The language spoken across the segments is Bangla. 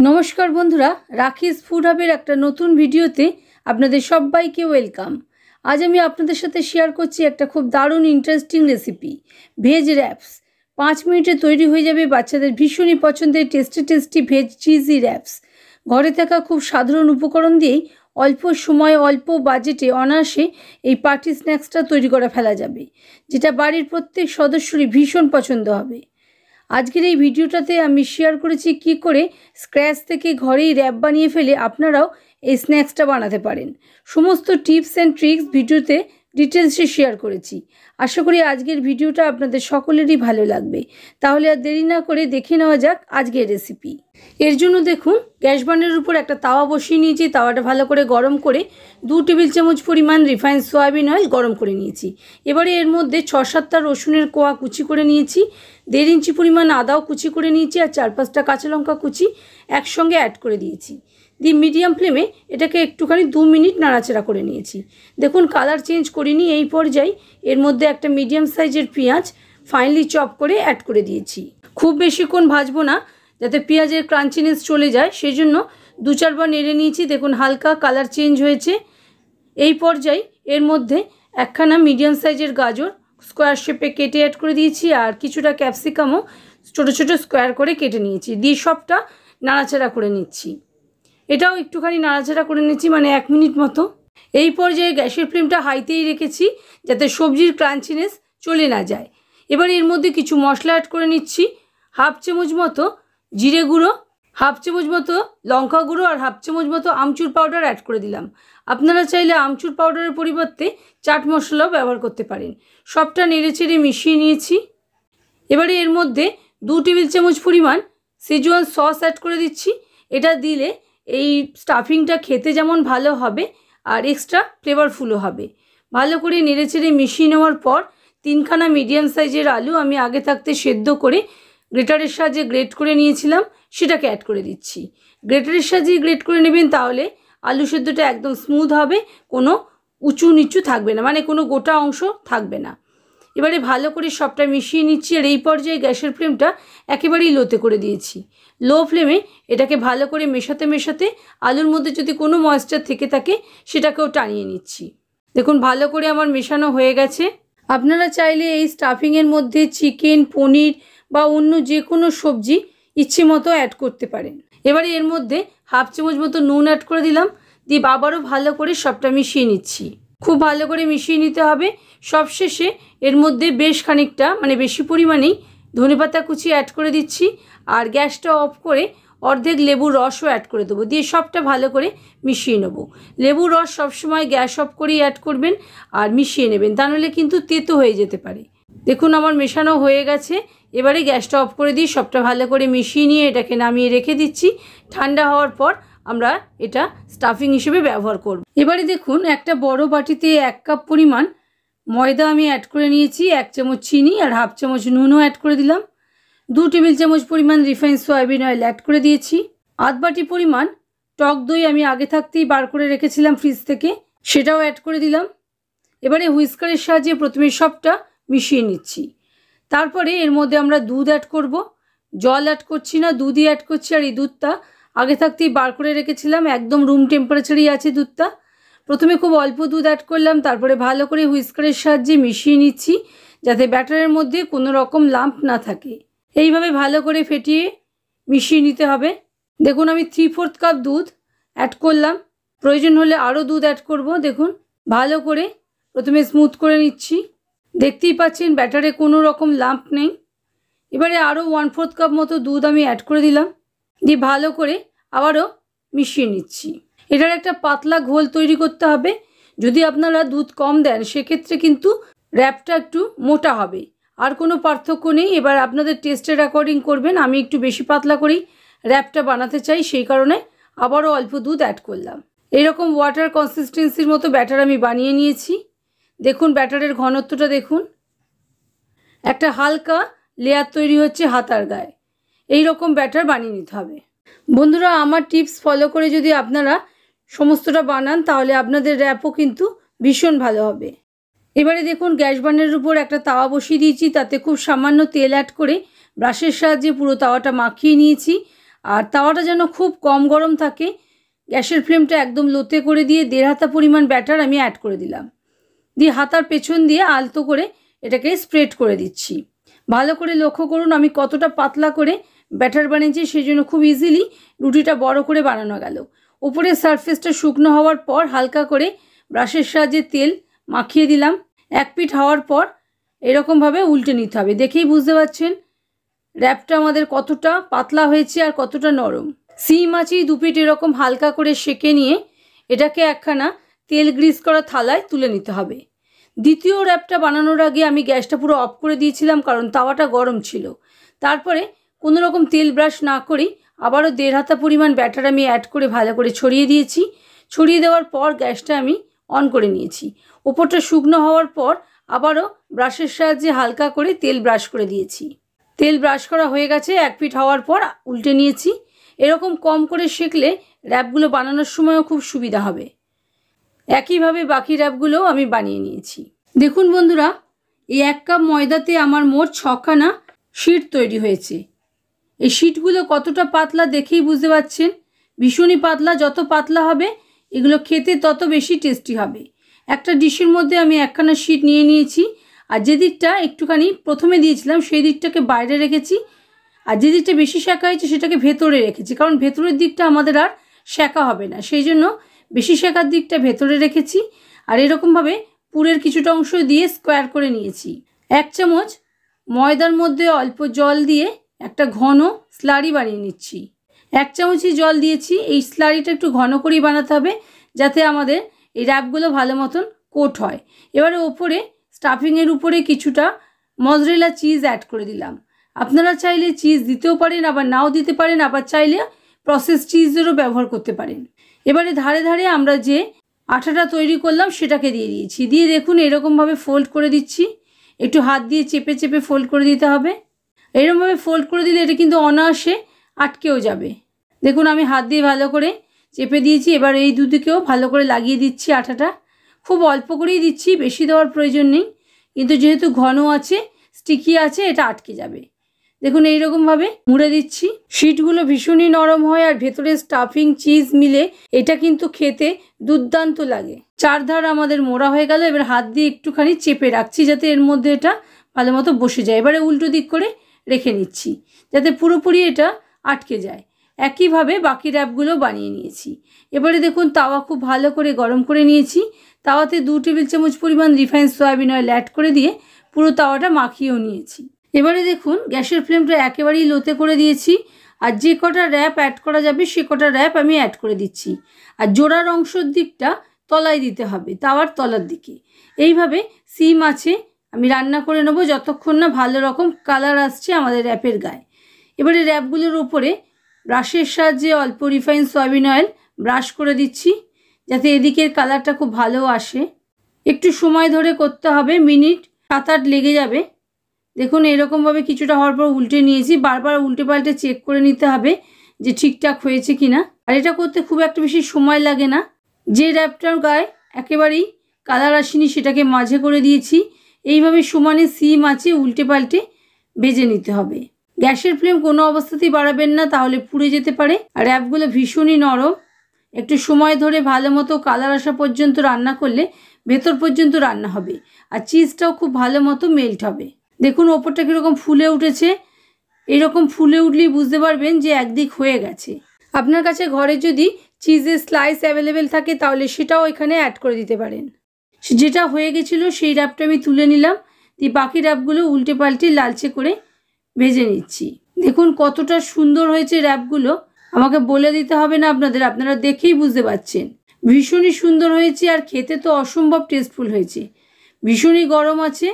নমস্কার বন্ধুরা, রাখিস ফুড হাবের একটা নতুন ভিডিওতে আপনাদের সবাইকে ওয়েলকাম। আজ আমি আপনাদের সাথে শেয়ার করছি একটা খুব দারুণ ইন্টারেস্টিং রেসিপি, ভেজ র্যাপস। 5 মিনিটে তৈরি হয়ে যাবে বাচ্চাদের ভীষণই পছন্দের টেস্টি ভেজ চিজি র্যাপস। ঘরে থাকা খুব সাধারণ উপকরণ দিয়েই অল্প সময় অল্প বাজেটে অনায়াসে এই পার্টি স্ন্যাক্সটা তৈরি করে ফেলা যাবে, যেটা বাড়ির প্রত্যেক সদস্যরই ভীষণ পছন্দ হবে। আজকের এই ভিডিওটাতে আমি শেয়ার করেছি কি করে স্ক্র্যাচ থেকে ঘরেই র্যাপ বানিয়ে ফেলে আপনারাও এই স্ন্যাক্সটা বানাতে পারেন। সমস্ত টিপস অ্যান্ড ট্রিক্স ভিডিওতে ডিটেলসে শেয়ার করেছি। আশা করি আজকের ভিডিওটা আপনাদের সকলেরই ভালো লাগবে। তাহলে আর দেরি না করে দেখে নেওয়া যাক আজকের রেসিপি। এর জন্য দেখুন, গ্যাস বার্নারের উপর একটা তাওয়া বসিয়ে নিয়েছি। তাওয়াটা ভালো করে গরম করে 2 টেবিল চামচ পরিমাণ রিফাইন্ড সয়াবিন অয়েল গরম করে নিয়েছি। এবারে এর মধ্যে 6-7টা রসুনের কোয়া কুচি করে নিয়েছি, 1.5 ইঞ্চি পরিমাণ আদাও কুচি করে নিয়েছি, আর 4-5টা কাঁচা লঙ্কা কুচি একসঙ্গে অ্যাড করে দিয়েছি। দিয়ে মিডিয়াম ফ্লেমে এটাকে একটুখানি 2 মিনিট নাড়াচাড়া করে নিয়েছি। দেখুন, কালার চেঞ্জ করিনি। এই পর্যায়ে এর মধ্যে একটা মিডিয়াম সাইজের পেঁয়াজ ফাইনলি চপ করে অ্যাড করে দিয়েছি। খুব বেশিক্ষণ ভাজবো না, যাতে পেঁয়াজের ক্রাঞ্চিনেস চলে যায়, সেই জন্য 2-4 বার নেড়ে নিয়েছি। দেখুন, হালকা কালার চেঞ্জ হয়েছে। এই পর্যায়ে এর মধ্যে একখানা মিডিয়াম সাইজের গাজর স্কোয়ার শেপে কেটে অ্যাড করে দিয়েছি, আর কিছুটা ক্যাপসিকামও ছোটো ছোটো স্কোয়ার করে কেটে নিয়েছি। দিয়ে সবটা নাড়াচাড়া করে নিচ্ছি। এটাও একটুখানি নাড়াচাড়া করে নিচ্ছি, মানে 1 মিনিট মতো। এই পর্যায়ে গ্যাসের ফ্লেমটা হাইতেই রেখেছি, যাতে সবজির ক্রাঞ্চিনেস চলে না যায়। এবার এর মধ্যে কিছু মশলা অ্যাড করে নিচ্ছি। 1/2 চামচ মতো জিরে গুঁড়ো, 1/2 চামচ মতো লঙ্কা গুঁড়ো, আর 1/2 চামচ মতো আমচুর পাউডার অ্যাড করে দিলাম। আপনারা চাইলে আমচুর পাউডারের পরিবর্তে চাট মশলাও ব্যবহার করতে পারেন। সবটা নেড়েচেড়ে মিশিয়ে নিয়েছি। এবারে এর মধ্যে 2 টেবিল চামচ পরিমাণ সেজওয়ান সস অ্যাড করে দিচ্ছি। এটা দিলে এই স্টাফিংটা খেতে যেমন ভালো হবে, আর এক্সট্রা ফ্লেভারফুলও হবে। ভালো করে নেড়েচেড়ে মিশিয়ে নেওয়ার পর 3খানা মিডিয়াম সাইজের আলু আমি আগে থাকতে সেদ্ধ করে গ্রেটারের সাহায্যে গ্রেট করে নিয়েছিলাম, সেটাকে অ্যাড করে দিচ্ছি। গ্রেটারের সাহায্যে গ্রেট করে নেবেন, তাহলে আলু সেদ্ধটা একদম স্মুথ হবে, কোনো উঁচু নিচু থাকবে না, মানে কোনো গোটা অংশ থাকবে না। এবারে ভালো করে সবটা মিশিয়ে নিচ্ছি। আর এই পর্যায়ে গ্যাসের ফ্লেমটা একেবারেই লোতে করে দিয়েছি। লো ফ্লেমে এটাকে ভালো করে মেশাতে মেশাতে আলুর মধ্যে যদি কোনো ময়েশ্চার থেকে থাকে সেটাকেও টানিয়ে নিচ্ছি। দেখুন, ভালো করে আমার মেশানো হয়ে গেছে। আপনারা চাইলে এই স্টাফিংয়ের মধ্যে চিকেন, পনির বা অন্য যে কোনো সবজি ইচ্ছে মতো অ্যাড করতে পারেন। এবারে এর মধ্যে 1/2 চামচ মতো নুন অ্যাড করে দিলাম। দিয়ে আবারও ভালো করে সবটা মিশিয়ে নিচ্ছি। খুব ভালো করে মিশিয়ে নিতে হবে। সবশেষে এর মধ্যে বেশ খানিকটা, মানে বেশি পরিমাণেই ধনেপাতা কুচি অ্যাড করে দিচ্ছি, আর গ্যাসটা অফ করে অর্ধেক লেবুর রসও অ্যাড করে দেবো। দিয়ে সবটা ভালো করে মিশিয়ে নেব। লেবুর রস সবসময় গ্যাস অফ করেই অ্যাড করবেন আর মিশিয়ে নেবেন, তা নাহলে কিন্তু তেতো হয়ে যেতে পারে। দেখুন, আমার মেশানো হয়ে গেছে। এবারে গ্যাসটা অফ করে দিয়ে সবটা ভালো করে মিশিয়ে নিয়ে এটাকে নামিয়ে রেখে দিচ্ছি। ঠান্ডা হওয়ার পর আমরা এটা স্টাফিং হিসেবে ব্যবহার করব। এবারে দেখুন, একটা বড় বাটিতে 1 কাপ পরিমাণ ময়দা আমি অ্যাড করে নিয়েছি, 1 চামচ চিনি আর 1/2 চামচ নুনও অ্যাড করে দিলাম। 2 টেবিল চামচ পরিমাণ রিফাইন্ড সয়াবিন অয়েল অ্যাড করে দিয়েছি। আধ বাটি পরিমাণ টক দই আমি আগে থাকতেই বার করে রেখেছিলাম ফ্রিজ থেকে, সেটাও অ্যাড করে দিলাম। এবারে হুইস্কারের সাহায্যে প্রথমে সবটা মিশিয়ে নিচ্ছি। তারপরে এর মধ্যে আমরা দুধ অ্যাড করব। জল অ্যাড করছি না, দুধই অ্যাড করছি। আর এই দুধটা আগে থাকতেই বার করে রেখেছিলাম, একদম রুম টেম্পারেচারেই আছে দুধটা। প্রথমে খুব অল্প দুধ অ্যাড করলাম, তারপরে ভালো করে হুইস্কারের সাহায্যে মিশিয়ে নিচ্ছি, যাতে ব্যাটারের মধ্যে কোনো রকম লাম্প না থাকে। এইভাবে ভালো করে ফেটিয়ে মিশিয়ে নিতে হবে। দেখুন, আমি 3/4 কাপ দুধ অ্যাড করলাম। প্রয়োজন হলে আরও দুধ অ্যাড করব। দেখুন, ভালো করে প্রথমে স্মুথ করে নিচ্ছি। দেখতেই পাচ্ছেন ব্যাটারে কোনো রকম লাম্প নেই। এবারে আরও 1/4 কাপ মতো দুধ আমি অ্যাড করে দিলাম। দিয়ে ভালো করে আবারও মিশিয়ে নিচ্ছি। এটার একটা পাতলা ঘোল তৈরি করতে হবে। যদি আপনারা দুধ কম দেন, সেক্ষেত্রে কিন্তু র্যাপটা একটু মোটা হবে। আর কোনো পার্থক্য নেই। এবার আপনাদের টেস্টের অ্যাকর্ডিং করবেন। আমি একটু বেশি পাতলা করেই র্যাপটা বানাতে চাই, সেই কারণে আবারও অল্প দুধ অ্যাড করলাম। এইরকম ওয়াটার কনসিস্টেন্সির মতো ব্যাটার আমি বানিয়ে নিয়েছি। দেখুন, ব্যাটারের ঘনত্বটা দেখুন, একটা হালকা লেয়ার তৈরি হচ্ছে হাতার গায়ে। এই রকম ব্যাটার বানিয়ে নিতে হবে। বন্ধুরা, আমার টিপস ফলো করে যদি আপনারা সমস্তটা বানান, তাহলে আপনাদের র্যাপও কিন্তু ভীষণ ভালো হবে। এবারে দেখুন, গ্যাস বার্নারের উপর একটা তাওয়া বসিয়ে দিয়েছি। তাতে খুব সামান্য তেল অ্যাড করে ব্রাশের সাহায্যে পুরো তাওয়াটা মাখিয়ে নিয়েছি। আর তাওয়াটা যেন খুব কম গরম থাকে। গ্যাসের ফ্লেমটা একদম লোতে করে দিয়ে 1.5 হাতা পরিমাণ ব্যাটার আমি অ্যাড করে দিলাম। দিয়ে হাতার পেছন দিয়ে আলতো করে এটাকে স্প্রেড করে দিচ্ছি। ভালো করে লক্ষ্য করুন আমি কতটা পাতলা করে ব্যাটার বানিয়েছি, সেই জন্য খুব ইজিলি রুটিটা বড় করে বানানো গেল। উপরের সারফেসটা শুকনো হওয়ার পর হালকা করে ব্রাশের সাহায্যে তেল মাখিয়ে দিলাম। 1 পিঠ হওয়ার পর এরকমভাবে উল্টে নিতে হবে। দেখেই বুঝতে পারছেন র্যাপটা আমাদের কতটা পাতলা হয়েছে আর কতটা নরম। সিম আঁচেই 2 পিঠ এরকম হালকা করে সেঁকে নিয়ে এটাকে একখানা তেল গ্রিস করা থালায় তুলে নিতে হবে। দ্বিতীয় র্যাপটা বানানোর আগে আমি গ্যাসটা পুরো অফ করে দিয়েছিলাম, কারণ তাওয়াটা গরম ছিল। তারপরে কোনো রকম তেল ব্রাশ না করেই আবারও 1.5 হাতা পরিমাণ ব্যাটার আমি অ্যাড করে ভালো করে ছড়িয়ে দিয়েছি। ছড়িয়ে দেওয়ার পর গ্যাসটা আমি অন করে নিয়েছি। ওপরটা শুকনো হওয়ার পর আবারও ব্রাশের সাহায্যে হালকা করে তেল ব্রাশ করে দিয়েছি। তেল ব্রাশ করা হয়ে গেছে। 1 পিঠ হওয়ার পর উল্টে নিয়েছি। এরকম কম করে সেঁকলে র্যাপগুলো বানানোর সময়ও খুব সুবিধা হবে। একইভাবে বাকি র্যাপগুলোও আমি বানিয়ে নিয়েছি। দেখুন বন্ধুরা, এই 1 কাপ ময়দাতে আমার মোট 6খানা শিট তৈরি হয়েছে। এই শিটগুলো কতটা পাতলা দেখেই বুঝতে পারছেন। ভীষণই পাতলা, যত পাতলা হবে এগুলো খেতে তত বেশি টেস্টি হবে। একটা ডিশের মধ্যে আমি 1খানা শিট নিয়ে নিয়েছি, আর যে দিকটা একটুখানি প্রথমে দিয়েছিলাম সেই দিকটাকে বাইরে রেখেছি, আর যে দিকটা বেশি সেঁকা হয়েছে সেটাকে ভেতরে রেখেছি, কারণ ভেতরের দিকটা আমাদের আর সেঁকা হবে না, সেই জন্য বেশি সেঁকার দিকটা ভেতরে রেখেছি। আর এরকমভাবে পুরের কিছুটা অংশ দিয়ে স্কোয়ার করে নিয়েছি। 1 চামচ ময়দার মধ্যে অল্প জল দিয়ে একটা ঘন স্লারি বানিয়ে নিচ্ছি। 1 চামচই জল দিয়েছি। এই স্লারিটা একটু ঘন করেই বানাতে হবে, যাতে আমাদের এই র্যাপগুলো ভালো মতন কোট হয়। এবারে ওপরে স্টাফিংয়ের উপরে কিছুটা মজরেলা চিজ অ্যাড করে দিলাম। আপনারা চাইলে চিজ দিতেও পারেন, আবার নাও দিতে পারেন, আবার চাইলে প্রসেস চিজেরও ব্যবহার করতে পারেন। এবারে ধারে ধারে আমরা যে আটাটা তৈরি করলাম সেটাকে দিয়ে দিয়েছি। দিয়ে দেখুন এরকমভাবে ফোল্ড করে দিচ্ছি। একটু হাত দিয়ে চেপে চেপে ফোল্ড করে দিতে হবে। এরকমভাবে ফোল্ড করে দিলে এটা কিন্তু অনায়াসে আটকেও যাবে। দেখুন আমি হাত দিয়ে ভালো করে চেপে দিয়েছি। এবার এই দুদিকেও ভালো করে লাগিয়ে দিচ্ছি আটাটা। খুব অল্প করেই দিচ্ছি, বেশি দেওয়ার প্রয়োজন নেই, কিন্তু যেহেতু ঘন আছে, স্টিকি আছে, এটা আটকে যাবে। দেখুন এইরকমভাবে মুড়ে দিচ্ছি। শিটগুলো ভীষণই নরম হয়, আর ভেতরে স্টাফিং চিজ মিলে এটা কিন্তু খেতে দুর্দান্ত লাগে। 4 ধার আমাদের মোড়া হয়ে গেল। এবার হাত দিয়ে একটুখানি চেপে রাখছি যাতে এর মধ্যে এটা ভালো মতো বসে যায়। এবারে উল্টো দিক করে রেখে নিচ্ছি যাতে পুরোপুরি এটা আটকে যায়। একইভাবে বাকি র্যাপগুলো বানিয়ে নিয়েছি। এবারে দেখুন তাওয়া খুব ভালো করে গরম করে নিয়েছি। তাওয়াতে 2 টেবিল চামচ পরিমাণ রিফাইন্ড সয়াবিন অয়েল অ্যাড করে দিয়ে পুরো তাওয়াটা মাখিয়েও নিয়েছি। এবারে দেখুন গ্যাসের ফ্লেমটা একেবারেই লোতে করে দিয়েছি, আর যে কটা র্যাপ অ্যাড করা যাবে সে কটা র্যাপ আমি অ্যাড করে দিচ্ছি। আর জোড়ার অংশের দিকটা তলায় দিতে হবে, তাওয়ার তলার দিকে। এইভাবে সিম আছে আমি রান্না করে নেব যতক্ষণ না ভালো রকম কালার আসছে আমাদের র্যাপের গায়ে। এবারে র্যাপগুলোর উপরে ব্রাশের সাহায্যে অল্প রিফাইন্ড সয়াবিন অয়েল ব্রাশ করে দিচ্ছি যাতে এদিকের কালারটা খুব ভালো আসে। একটু সময় ধরে করতে হবে, মিনিট 7-8 লেগে যাবে। দেখুন এরকমভাবে কিছুটা হওয়ার পর উল্টে নিয়েছি। বারবার উল্টে পাল্টে চেক করে নিতে হবে যে ঠিকঠাক হয়েছে কিনা। আর এটা করতে খুব একটা বেশি সময় লাগে না। যে র্যাপটার গায়ে একেবারেই কালার আসেনি সেটাকে মাঝে করে দিয়েছি। এইভাবে সমানে সিম আছে উল্টে পাল্টে ভেজে নিতে হবে। গ্যাসের ফ্লেম কোনো অবস্থাতেই বাড়াবেন না, তাহলে পুড়ে যেতে পারে। আর র্যাপগুলো ভীষণই নরম। একটু সময় ধরে ভালো মতো কালার আসা পর্যন্ত রান্না করলে ভেতর পর্যন্ত রান্না হবে, আর চিজটাও খুব ভালো মতো মেল্ট হবে। দেখুন ওপরটা কীরকম ফুলে উঠেছে। এরকম ফুলে উঠলেই বুঝতে পারবেন যে একদিক হয়ে গেছে। আপনার কাছে ঘরে যদি চিজের স্লাইস অ্যাভেলেবেল থাকে তাহলে সেটাও এখানে অ্যাড করে দিতে পারেন। যেটা হয়ে গেছিলো সেই র্যাপটা আমি তুলে নিলাম, দিয়ে বাকি র্যাপগুলো উল্টে পাল্টে লালচে করে ভেজে নিচ্ছি। দেখুন কতটা সুন্দর হয়েছে র্যাপগুলো, আমাকে বলে দিতে হবে না আপনাদের, আপনারা দেখেই বুঝতে পারছেন। ভীষণই সুন্দর হয়েছে, আর খেতে তো অসম্ভব টেস্টফুল হয়েছে। ভীষণই গরম আছে,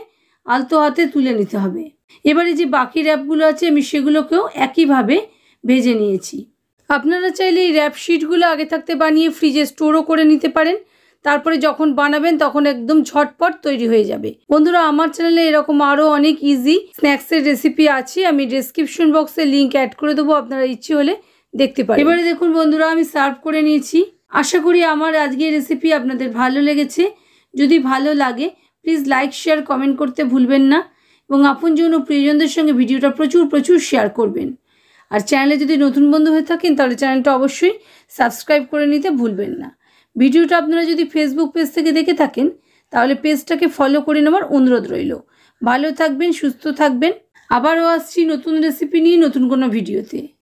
আলতো হাতে তুলে নিতে হবে। এবারে যে বাকি র্যাপগুলো আছে আমি সেগুলোকেও একইভাবে ভেজে নিয়েছি। আপনারা চাইলে এই র্যাপ শিটগুলো আগে থাকতে বানিয়ে ফ্রিজে স্টোরও করে নিতে পারেন, তারপরে যখন বানাবেন তখন একদম ঝটপট তৈরি হয়ে যাবে। বন্ধুরা আমার চ্যানেলে এরকম আরও অনেক ইজি স্ন্যাক্সের রেসিপি আছে, আমি ডেসক্রিপশন বক্সে লিঙ্ক অ্যাড করে দেবো, আপনারা ইচ্ছে হলে দেখতে পারেন। এবারে দেখুন বন্ধুরা আমি সার্ভ করে নিয়েছি। আশা করি আমার আজকের রেসিপি আপনাদের ভালো লেগেছে। যদি ভালো লাগে প্লিজ লাইক শেয়ার কমেন্ট করতে ভুলবেন না, এবং আপনজন ও প্রিয়জনদের সঙ্গে ভিডিওটা প্রচুর শেয়ার করবেন। আর চ্যানেলে যদি নতুন বন্ধু হয়ে থাকেন তাহলে চ্যানেলটা অবশ্যই সাবস্ক্রাইব করে নিতে ভুলবেন না। ভিডিওটা আপনারা যদি ফেসবুক পেজ থেকে দেখে থাকেন তাহলে পেজটাকে ফলো করে নেওয়ার অনুরোধ রইল। ভালো থাকবেন, সুস্থ থাকবেন। আবারও আসছি নতুন রেসিপি নিয়ে নতুন কোনো ভিডিওতে।